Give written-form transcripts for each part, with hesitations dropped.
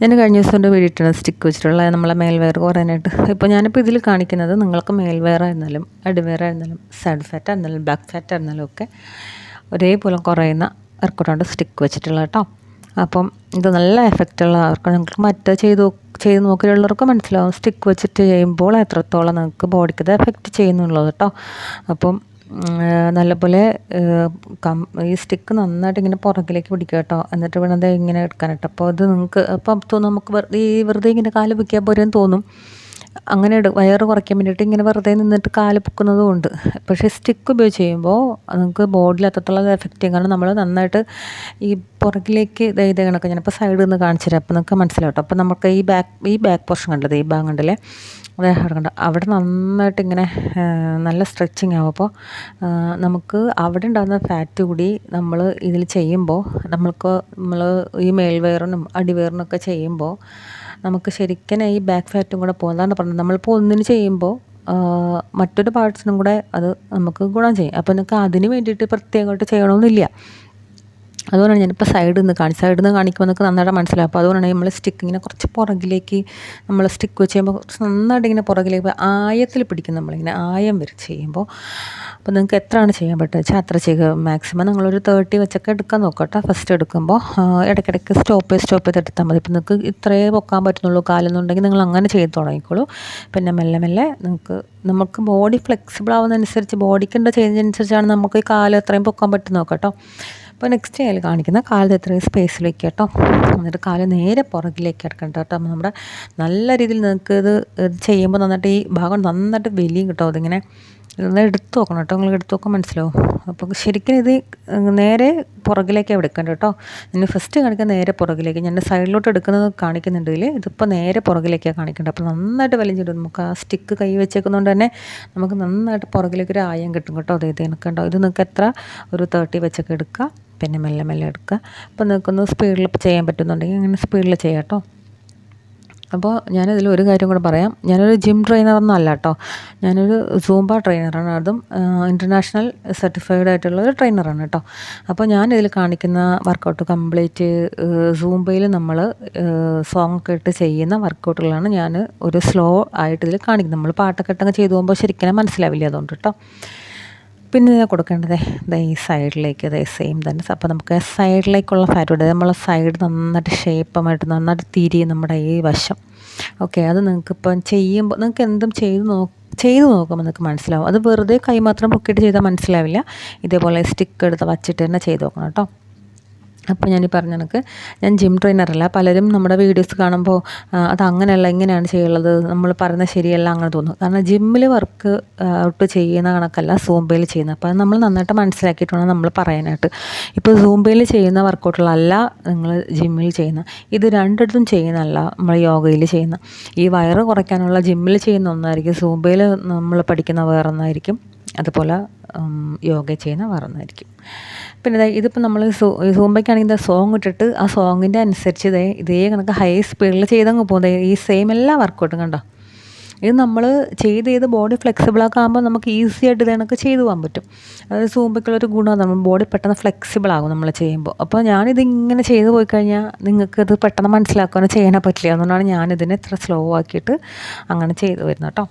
ഞാൻ കഴിഞ്ഞ ദിവസം എൻ്റെ വീട്ടിൽ സ്റ്റിക്ക് വെച്ചിട്ടുള്ള നമ്മളെ മേൽവെയർ കുറയാനായിട്ട്. ഇപ്പോൾ ഞാനിപ്പോൾ ഇതിൽ കാണിക്കുന്നത് നിങ്ങൾക്ക് മേൽവെയർ ആയിരുന്നാലും അടിവെയർ ആയിരുന്നാലും സൈഡ് ഫാറ്റ് ആയിരുന്നാലും ബാക്ക് ഫാറ്റ് ആയിരുന്നാലും ഒക്കെ ഒരേപോലെ കുറയുന്ന വർക്കൗട്ടാണ് സ്റ്റിക്ക് വെച്ചിട്ടുള്ളത് കേട്ടോ. അപ്പം ഇത് നല്ല എഫക്റ്റുള്ള അവർക്ക് നിങ്ങൾക്ക് മറ്റേ ചെയ്ത് നോക്കിയുള്ളവർക്ക് മനസ്സിലാവും സ്റ്റിക്ക് വെച്ചിട്ട് ചെയ്യുമ്പോൾ എത്രത്തോളം നിങ്ങൾക്ക് ബോഡിക്ക് ഇത് എഫക്റ്റ് ചെയ്യുന്നുള്ളത് കേട്ടോ. അപ്പം നല്ലപോലെ ഈ സ്റ്റിക്ക് നന്നായിട്ട് ഇങ്ങനെ പുറകിലേക്ക് പിടിക്കുക കേട്ടോ. എന്നിട്ട് വേണം അത് ഇങ്ങനെ എടുക്കാനായിട്ട്. അപ്പോൾ അത് നിങ്ങൾക്ക് അപ്പം തോന്നും നമുക്ക് വെറുതെ ഇങ്ങനെ കാല് പൊക്കിയാൽ പോരെന്ന് തോന്നും. അങ്ങനെ വയറ് കുറയ്ക്കാൻ വേണ്ടിയിട്ട് ഇങ്ങനെ വെറുതെ നിന്നിട്ട് കാല് പൊക്കുന്നതും ഉണ്ട്. പക്ഷേ സ്റ്റിക്ക് ഉപയോഗിച്ച് ചെയ്യുമ്പോൾ നിങ്ങൾക്ക് ബോഡിയിൽ എത്രത്തോളം എഫക്റ്റ് ചെയ്യും. കാരണം നമ്മൾ നന്നായിട്ട് ഈ പുറകിലേക്ക് ഇതേ കണക്ക് ഞാനിപ്പോൾ സൈഡിൽ നിന്ന് കാണിച്ചു തരാം. അപ്പോൾ നിങ്ങൾക്ക് മനസ്സിലാവും കേട്ടോ. അപ്പോൾ നമുക്ക് ഈ ബാക്ക് പോർഷൻ കണ്ടത് ഈ ഭാഗം കണ്ടില്ലേ, അതേ കണ്ട അവിടെ നന്നായിട്ട് ഇങ്ങനെ നല്ല സ്ട്രെച്ചിങ് ആവും. അപ്പോൾ നമുക്ക് അവിടെ ഉണ്ടാകുന്ന ഫാറ്റ് കൂടി നമ്മൾ ഇതിൽ ചെയ്യുമ്പോൾ നമ്മൾ ഈ മേൽവയറിനും അടിവയറിനൊക്കെ ചെയ്യുമ്പോൾ നമുക്ക് ശരിക്കും ഈ ബാക്ക് ഫാറ്റും കൂടെ പോകുന്നതാണ് പറഞ്ഞത്. നമ്മളിപ്പോൾ ഒന്നിന് ചെയ്യുമ്പോൾ മറ്റൊരു പാർട്സിനും കൂടെ അത് നമുക്ക് ഗുണം ചെയ്യും. അപ്പോൾ നിങ്ങൾക്ക് അതിന് വേണ്ടിയിട്ട് പ്രത്യേകമായിട്ട് ചെയ്യണമെന്നില്ല. അതുകൊണ്ടാണ് ഞാനിപ്പോൾ സൈഡിൽ നിന്ന് കാണിക്കുമ്പോൾ നിങ്ങൾക്ക് നന്നായിട്ട് മനസ്സിലാവും. അപ്പോൾ അതുകൊണ്ടാണ് നമ്മൾ സ്റ്റിക്ക് ഇങ്ങനെ കുറച്ച് പുറകിലേക്ക് നമ്മൾ സ്റ്റിക്ക് വെച്ച് ചെയ്യുമ്പോൾ കുറച്ച് നന്നായിട്ട് ഇങ്ങനെ പുറകിലേക്ക് ആയത്തിൽ പിടിക്കും. നമ്മളിങ്ങനെ ആയം വരച്ച് ചെയ്യുമ്പോൾ അപ്പോൾ നിങ്ങൾക്ക് എത്രയാണ് ചെയ്യാൻ പറ്റുക വെച്ചാൽ അത്ര ചെയ്യുക. മാക്സിമം നിങ്ങളൊരു 30 വെച്ചൊക്കെ എടുക്കാൻ നോക്കട്ടെ. ഫസ്റ്റ് എടുക്കുമ്പോൾ ഇടയ്ക്കിടയ്ക്ക് സ്റ്റോപ്പ് ചെയ്ത് എടുത്താൽ മതി. ഇപ്പം നിങ്ങൾക്ക് ഇത്രയേ പൊക്കാൻ പറ്റുന്നുള്ളൂ കാലെന്നുണ്ടെങ്കിൽ നിങ്ങൾ അങ്ങനെ ചെയ്ത് തുടങ്ങിക്കോളൂ. പിന്നെ മെല്ലെ നമുക്ക് ബോഡി ഫ്ലെക്സിബിൾ ആവുന്നതനുസരിച്ച് ബോഡിക്കുള്ള ചേഞ്ച് അനുസരിച്ചാണ് നമുക്ക് ഈ കാല് എത്രയും പൊക്കാൻ പറ്റും നോക്കട്ടോ. അപ്പോൾ നെക്സ്റ്റ് അതിൽ കാണിക്കുന്ന കാലിൽ എത്രയും സ്പേസിലേക്ക് കേട്ടോ. എന്നിട്ട് കാല് നേരെ പുറകിലേക്ക് എടുക്കണം കേട്ടോ. അപ്പോൾ നമ്മുടെ നല്ല രീതിയിൽ നിങ്ങൾക്ക് ഇത് ചെയ്യുമ്പോൾ നന്നായിട്ട് ഈ ഭാഗം നന്നായിട്ട് വലിയും കേട്ടോ. അതിങ്ങനെ എടുത്ത് നോക്കണം കേട്ടോ. നിങ്ങൾ എടുത്ത് നോക്കാൻ മനസ്സിലാവും. അപ്പോൾ ശരിക്കും ഇത് നേരെ പുറകിലേക്ക് എടുക്കേണ്ട കേട്ടോ. ഞാൻ ഫസ്റ്റ് കാണിക്കാൻ നേരെ പുറകിലേക്ക്, ഞാൻ സൈഡിലോട്ട് എടുക്കുന്നത് കാണിക്കുന്നുണ്ടെങ്കിൽ ഇതിപ്പോൾ നേരെ പുറകിലേക്കാണ് കാണിക്കേണ്ടത്. അപ്പോൾ നന്നായിട്ട് വലിഞ്ഞിടും. നമുക്ക് ആ സ്റ്റിക്ക് കൈ വെച്ചേക്കുന്നതുകൊണ്ട് തന്നെ നമുക്ക് നന്നായിട്ട് പുറകിലേക്ക് ഒരു ആയം കിട്ടും കേട്ടോ. ഇത് എനിക്കുണ്ടോ. ഇത് നിങ്ങൾക്ക് എത്ര ഒരു 30 വെച്ചൊക്കെ എടുക്കുക. പിന്നെ മെല്ലെ എടുക്കുക. അപ്പോൾ നിങ്ങൾക്കൊന്ന് സ്പീഡിൽ ചെയ്യാൻ പറ്റുന്നുണ്ടെങ്കിൽ അങ്ങനെ സ്പീഡിൽ ചെയ്യാം കേട്ടോ. അപ്പോൾ ഞാനിതിൽ ഒരു കാര്യം കൂടെ പറയാം. ഞാനൊരു ജിം ട്രെയിനറൊന്നും അല്ല കേട്ടോ. ഞാനൊരു സൂംബ ട്രെയിനറാണ്. അതും ഇൻ്റർനാഷണൽ സർട്ടിഫൈഡ് ആയിട്ടുള്ളൊരു ട്രെയിനറാണ് കേട്ടോ. അപ്പോൾ ഞാനിതിൽ കാണിക്കുന്ന വർക്കൗട്ട് കംപ്ലീറ്റ് സൂംബയിൽ നമ്മൾ സോങ് ഒക്കെ ഇട്ട് ചെയ്യുന്ന വർക്കൗട്ടുകളാണ് ഞാൻ ഒരു സ്ലോ ആയിട്ട് ഇതിൽ കാണിക്കുന്നത്. നമ്മൾ പാട്ടൊക്കെ ഇട്ടങ്ങ് ചെയ്തു പോകുമ്പോൾ ശരിക്കും മനസ്സിലാവില്ല, അതുകൊണ്ട് കേട്ടോ. പിന്നെ ഞാൻ കൊടുക്കേണ്ടത് ഈ സൈഡിലേക്ക് സെയിം തന്നെ. അപ്പോൾ നമുക്ക് സൈഡിലേക്കുള്ള ഫാറ്റ് ഉണ്ട്. നമ്മളെ സൈഡ് നന്നായിട്ട് ഷേപ്പമായിട്ട് നന്നായിട്ട് തിരിയും നമ്മുടെ ഈ വശം. ഓക്കെ, അത് നിങ്ങൾക്കിപ്പം ചെയ്യുമ്പോൾ നിങ്ങൾക്ക് എന്തും ചെയ്ത് നോക്കുമ്പോൾ നിങ്ങൾക്ക് മനസ്സിലാവും. അത് വെറുതെ കൈ മാത്രം പൊക്കിയിട്ട് ചെയ്താൽ മനസ്സിലാവില്ല. ഇതേപോലെ സ്റ്റിക്ക് എടുത്ത് വച്ചിട്ട് തന്നെ ചെയ്ത് നോക്കണം കേട്ടോ. അപ്പോൾ ഞാൻ പറഞ്ഞ കണക്ക് ഞാൻ ജിം ട്രെയിനറല്ല. പലരും നമ്മുടെ വീഡിയോസ് കാണുമ്പോൾ അത് അങ്ങനെയല്ല ഇങ്ങനെയാണ് ചെയ്യുള്ളത്, നമ്മൾ പറയുന്നത് ശരിയല്ല അങ്ങനെ തോന്നും. കാരണം ജിമ്മിൽ വർക്ക് ഔട്ട് ചെയ്യുന്ന കണക്കല്ല സൂംബയിൽ ചെയ്യുന്നത്. അപ്പോൾ അത് നമ്മൾ നന്നായിട്ട് മനസ്സിലാക്കിയിട്ട് വേണം നമ്മൾ പറയാനായിട്ട്. ഇപ്പോൾ സൂംബയിൽ ചെയ്യുന്ന വർക്കൗട്ടുകളല്ല നിങ്ങൾ ജിമ്മിൽ ചെയ്യുന്ന. ഇത് രണ്ടിടത്തും ചെയ്യുന്നതല്ല നമ്മൾ യോഗയിൽ ചെയ്യുന്ന. ഈ വയറ് കുറയ്ക്കാനുള്ള ജിമ്മിൽ ചെയ്യുന്ന ഒന്നായിരിക്കും, സൂംബയിൽ നമ്മൾ പഠിക്കുന്ന വേറൊന്നായിരിക്കും, അതുപോലെ യോഗ ചെയ്യുന്ന വേറൊന്നായിരിക്കും. പിന്നെ ഇതിപ്പോൾ നമ്മൾ സൂംബയ്ക്കാണെങ്കിൽ സോങ് ഇട്ടിട്ട് ആ സോങ്ങിൻ്റെ അനുസരിച്ച് ഇതേ കണക്ക് ഹൈ സ്പീഡിൽ ചെയ്തങ്ങ് പോകുന്നത് ഈ സെയിം എല്ലാ വർക്കൗട്ടും കണ്ടോ. ഇത് നമ്മൾ ചെയ്ത് ബോഡി ഫ്ലെക്സിബിളൊക്കെ ആകുമ്പോൾ നമുക്ക് ഈസി ആയിട്ട് ഇത് കണക്ക് ചെയ്തു പോകാൻ പറ്റും. അതായത് സൂംബയ്ക്കുള്ളൊരു ഗുണമാണ് നമ്മൾ ബോഡി പെട്ടെന്ന് ഫ്ലെക്സിബിൾ ആകും നമ്മൾ ചെയ്യുമ്പോൾ. അപ്പോൾ ഞാനിതിങ്ങനെ ചെയ്ത് പോയി കഴിഞ്ഞാൽ നിങ്ങൾക്കത് പെട്ടെന്ന് മനസ്സിലാക്കാനോ ചെയ്യാനോ പറ്റില്ല. അതുകൊണ്ടാണ് ഞാനിതിനെ ഇത്ര സ്ലോ ആക്കിയിട്ട് അങ്ങനെ ചെയ്തു വരുന്നത് കേട്ടോ.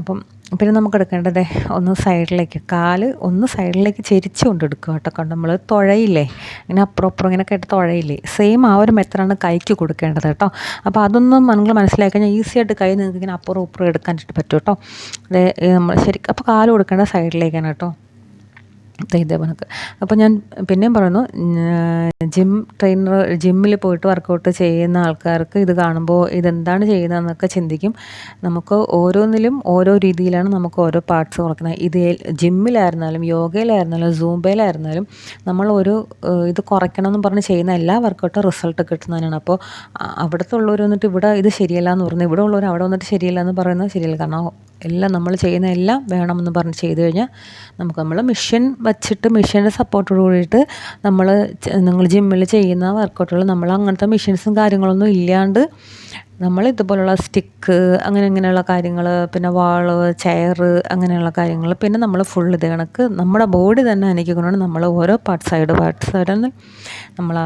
അപ്പം പിന്നെ നമുക്ക് എടുക്കേണ്ടത് ഒന്ന് സൈഡിലേക്ക് കാല് ഒന്ന് സൈഡിലേക്ക് ചെരിച്ച് കൊണ്ടെടുക്കുക കേട്ടോ. കണ്ട് നമ്മൾ തുഴയില്ലേ ഇങ്ങനെ അപ്പുറം ഇങ്ങനെയൊക്കെ ആയിട്ട് തുഴയില്ലേ, സെയിം ആ ഒരു മെത്തഡാണ് കൈക്ക് കൊടുക്കേണ്ടത് കേട്ടോ. അപ്പോൾ അതൊന്നും നിങ്ങൾ മനസ്സിലാക്കി കഴിഞ്ഞാൽ ഈസി ആയിട്ട് കൈ നിങ്ങൾക്ക് ഇങ്ങനെ അപ്പുറം എടുക്കാനായിട്ട് പറ്റും കേട്ടോ. അതെ, നമ്മൾ ശരിക്കും അപ്പോൾ കാല് കൊടുക്കേണ്ടത് സൈഡിലേക്കാണ് കേട്ടോ. ഇതേപോലെ. അപ്പോൾ ഞാൻ പിന്നെയും പറയുന്നു, ജിമ്മിൽ പോയിട്ട് വർക്കൗട്ട് ചെയ്യുന്ന ആൾക്കാർക്ക് ഇത് കാണുമ്പോൾ ഇതെന്താണ് ചെയ്യുന്നതെന്നൊക്കെ ചിന്തിക്കും. നമുക്ക് ഓരോന്നിലും ഓരോ രീതിയിലാണ് നമുക്ക് ഓരോ പാർട്സ് കുറയ്ക്കുന്നത്. ഇത് ജിമ്മിലായിരുന്നാലും യോഗയിലായിരുന്നാലും സൂംബയിലായിരുന്നാലും നമ്മൾ ഇത് കുറയ്ക്കണമെന്ന് പറഞ്ഞ് ചെയ്യുന്ന എല്ലാ വർക്കൗട്ടും റിസൾട്ട് കിട്ടുന്നതിനാണ്. അപ്പോൾ അവിടുത്തെ ഉള്ളവർ വന്നിട്ട് ഇവിടെ ഇത് ശരിയല്ല എന്ന് പറഞ്ഞു, ഇവിടെ ഉള്ളവർ അവിടെ വന്നിട്ട് ശരിയല്ല എന്ന് പറയുന്നത് ശരിയല്ല. കാരണം എല്ലാം നമ്മൾ ചെയ്യുന്ന എല്ലാം വേണമെന്ന് പറഞ്ഞ് ചെയ്ത് കഴിഞ്ഞാൽ നമ്മൾ മെഷീൻ വച്ചിട്ട് മെഷീൻ്റെ സപ്പോർട്ടോട് കൂടിയിട്ട് നിങ്ങൾ ജിമ്മിൽ ചെയ്യുന്ന വർക്കൗട്ടുകൾ നമ്മൾ അങ്ങനത്തെ മെഷീൻസും കാര്യങ്ങളൊന്നും ഇല്ലാണ്ട് നമ്മൾ ഇതുപോലുള്ള സ്റ്റിക്ക് അങ്ങനെയുള്ള കാര്യങ്ങൾ, പിന്നെ വാള്, ചെയറ് അങ്ങനെയുള്ള കാര്യങ്ങൾ, പിന്നെ നമ്മൾ ഫുൾ ഇത് കണക്ക് നമ്മുടെ ബോഡി തന്നെ അനക്കിക്കൊണ്ടാണ് നമ്മൾ ഓരോ പാർട്സായിരുന്നു നമ്മൾ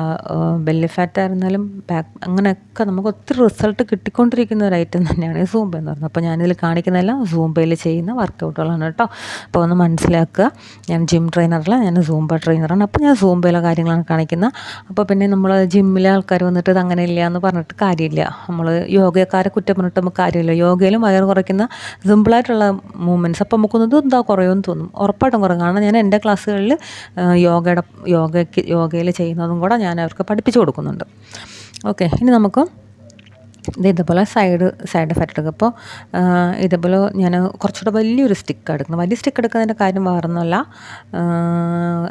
ബെല്ലി ഫാറ്റ് ആയിരുന്നാലും ബാക്ക് അങ്ങനെയൊക്കെ നമുക്ക് ഒത്തിരി റിസൾട്ട് കിട്ടിക്കൊണ്ടിരിക്കുന്ന ഒരു ഐറ്റം തന്നെയാണ് ഈ സൂംബ എന്ന് പറയുന്നത്. അപ്പോൾ ഞാനിതിൽ കാണിക്കുന്നതെല്ലാം സൂംബയിൽ ചെയ്യുന്ന വർക്കൗട്ടുകളാണ് കേട്ടോ. അപ്പോൾ ഒന്ന് മനസ്സിലാക്കുക, ഞാൻ ജിം ട്രെയിനറല്ല, ഞാൻ സൂംബ ട്രെയിനറാണ്. അപ്പോൾ ഞാൻ സൂംബയിലെ കാര്യങ്ങളാണ് കാണിക്കുന്നത്. അപ്പോൾ പിന്നെ നമ്മൾ ജിമ്മിലെ ആൾക്കാർ വന്നിട്ട് ഇത് അങ്ങനെ ഇല്ല എന്ന് പറഞ്ഞിട്ട് കാര്യമില്ല. നമ്മൾ യോഗക്കാരെ കുറ്റം പറഞ്ഞിട്ട് നമുക്ക് കാര്യമില്ല. യോഗയിലും വയറ് കുറയ്ക്കുന്ന സിമ്പിളായിട്ടുള്ള മൂവ്മെൻറ്റ്സ് അപ്പോൾ നമുക്കൊന്നും എന്താ കുറയുമെന്ന് തോന്നും, ഉറപ്പായിട്ടും കുറയും. കാരണം ഞാൻ എൻ്റെ ക്ലാസ്സുകളിൽ യോഗയിൽ ചെയ്യുന്നതും കൂടെ ഞാൻ അവർക്ക് പഠിപ്പിച്ചു കൊടുക്കുന്നുണ്ട്. ഓക്കെ, ഇനി നമുക്ക് ഇതേപോലെ സൈഡ് ഫാറ്റ് എടുക്കുക. അപ്പോൾ ഇതേപോലെ ഞാൻ കുറച്ചുകൂടെ വലിയൊരു സ്റ്റിക്ക് എടുക്കണം. വലിയ സ്റ്റിക്ക് എടുക്കുന്നതിൻ്റെ കാര്യം വേറൊന്നുമല്ല,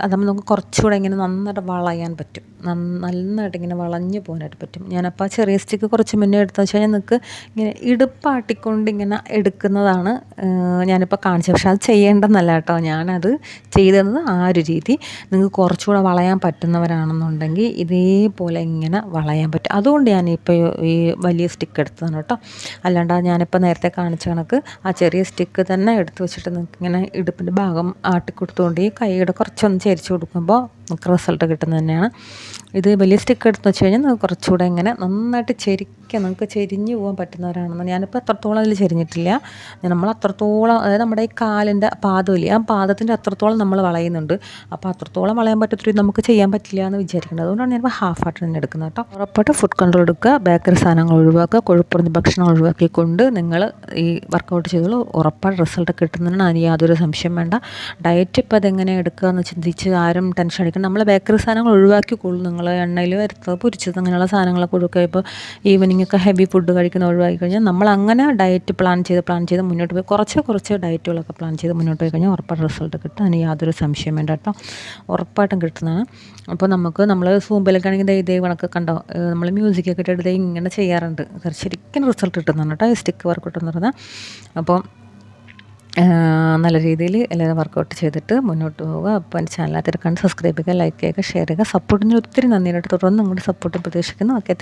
അതാകുമ്പോൾ നമുക്ക് കുറച്ചുകൂടെ ഇങ്ങനെ നന്നായിട്ട് വളയാൻ പറ്റും, നന്നായിട്ട് ഇങ്ങനെ വളഞ്ഞു പോകാനായിട്ട് പറ്റും. ഞാനപ്പോൾ ചെറിയ സ്റ്റിക്ക് കുറച്ച് മുന്നേ എടുത്തെന്ന് വെച്ച് കഴിഞ്ഞാൽ നിങ്ങൾക്ക് ഇങ്ങനെ ഇടുപ്പാട്ടിക്കൊണ്ട് ഇങ്ങനെ എടുക്കുന്നതാണ് ഞാനിപ്പോൾ കാണിച്ചത്. പക്ഷേ അത് ചെയ്യേണ്ടെന്നല്ല കേട്ടോ, ഞാനത് ചെയ്തത് ആ ഒരു രീതി. നിങ്ങൾക്ക് കുറച്ചുകൂടെ വളയാൻ പറ്റുന്നവരാണെന്നുണ്ടെങ്കിൽ ഇതേപോലെ ഇങ്ങനെ വളയാൻ പറ്റും. അതുകൊണ്ട് ഞാനിപ്പോൾ ഈ വലിയ സ്റ്റിക്ക് എടുത്തതാണ് കേട്ടോ. അല്ലാണ്ട് ഞാനിപ്പോൾ നേരത്തെ കാണിച്ച കണക്ക് ആ ചെറിയ സ്റ്റിക്ക് തന്നെ എടുത്ത് വെച്ചിട്ട് നിങ്ങൾക്ക് ഇങ്ങനെ ഇടുപ്പിൻ്റെ ഭാഗം ആട്ടിക്കൊടുത്തുകൊണ്ട് ഈ കൈയുടെ കുറച്ചൊന്ന് ചരിച്ച് കൊടുക്കുമ്പോൾ നമുക്ക് റിസൾട്ട് കിട്ടുന്നത് തന്നെയാണ്. ഇത് വലിയ സ്റ്റിക്ക് എടുത്ത് വെച്ച് കഴിഞ്ഞാൽ നിങ്ങൾക്ക് കുറച്ചുകൂടെ ഇങ്ങനെ നന്നായിട്ട് നിങ്ങൾക്ക് ചെരിഞ്ഞ് പോകാൻ പറ്റുന്നവരാണെന്ന്. ഞാനിപ്പോൾ അത്രത്തോളം അതിൽ ചെരിഞ്ഞിട്ടില്ല. നമ്മൾ അത്രത്തോളം, അതായത് നമ്മുടെ ഈ കാലിൻ്റെ പാദമില്ലേ, ആ പാദത്തിൻ്റെ അത്രത്തോളം നമ്മൾ വളയുന്നുണ്ട്. അപ്പോൾ അത്രത്തോളം വളയാൻ പറ്റത്തൊരു നമുക്ക് ചെയ്യാൻ പറ്റില്ല എന്ന് വിചാരിക്കുന്നത്. അതുകൊണ്ടാണ് ഞാനിപ്പോൾ ഹാഫായിട്ട് തന്നെ എടുക്കുന്നത് കേട്ടോ. ഉറപ്പായിട്ട് ഫുഡ് കൺട്രോൾ എടുക്കുക, ബേക്കറി സാധനങ്ങൾ ഒഴിവാക്കുക, കൊഴുപ്പുറഞ്ഞ ഭക്ഷണം ഒഴിവാക്കിക്കൊണ്ട് നിങ്ങൾ ഈ വർക്കൗട്ട് ചെയ്തോളൂ. ഉറപ്പായിട്ട് റിസൾട്ട് കിട്ടുന്നതിന് അതിന് യാതൊരു സംശയം വേണ്ട. ഡയറ്റ് ഇപ്പോൾ അതെങ്ങനെ എടുക്കുക എന്ന് ചിന്തിച്ച് ആരും ടെൻഷൻ അടിക്കണം. നമ്മൾ ബേക്കറി സാധനങ്ങൾ ഒഴിവാക്കിക്കൊള്ളൂ. നിങ്ങൾ എണ്ണയിൽ വരുത്തത്, പൊരിച്ചത്, അങ്ങനെയുള്ള സാധനങ്ങളൊക്കെ ഒഴിവാക്കുക. ഇപ്പോൾ ഈവനിങ് ഒക്കെ ഹെവി ഫുഡ് കഴിക്കുന്ന ഒഴിവാക്കി കഴിഞ്ഞാൽ നമ്മൾ അങ്ങനെ ഡയറ്റ് പ്ലാൻ ചെയ്ത് മുന്നോട്ട് പോയി കുറച്ച് ഡയറ്റുകളൊക്കെ പ്ലാൻ ചെയ്ത് മുന്നോട്ട് പോയി കഴിഞ്ഞാൽ ഉറപ്പായിട്ട് റിസൾട്ട് കിട്ടും. അതിന് യാതൊരു സംശയം വേണ്ട കേട്ടോ, ഉറപ്പായിട്ടും കിട്ടുന്നതാണ്. അപ്പോൾ നമ്മൾ സൂംബയിലൊക്കെ ആണെങ്കിൽ ഇതേ കണക്ക് കണ്ടോ, നമ്മൾ മ്യൂസിക്കൊക്കെ ഇട്ടിട്ട് ഇങ്ങനെ ചെയ്യാറുണ്ട്. ശരിക്കും റിസൾട്ട് കിട്ടുന്നതാണ് കേട്ടോ ഈ സ്റ്റിക്ക് വർക്കൗട്ട് എന്ന് പറയുന്നത്. അപ്പോൾ നല്ല രീതിയിൽ എല്ലാവരും വർക്കൗട്ട് ചെയ്തിട്ട് മുന്നോട്ട് പോവുക. അപ്പോൾ എൻ്റെ ചാനൽ അതിൽ കണ്ട് സബ്സ്ക്രൈബ് ചെയ്യുക, ലൈക്ക് ചെയ്യുക, ഷെയർ ചെയ്യുക. സപ്പോർട്ടിന് ഒത്തിരി നന്ദിയായിട്ട് തുടർന്ന് നിങ്ങളുടെ സപ്പോർട്ട് പ്രതീക്ഷിക്കുന്നു. ഓക്കെ.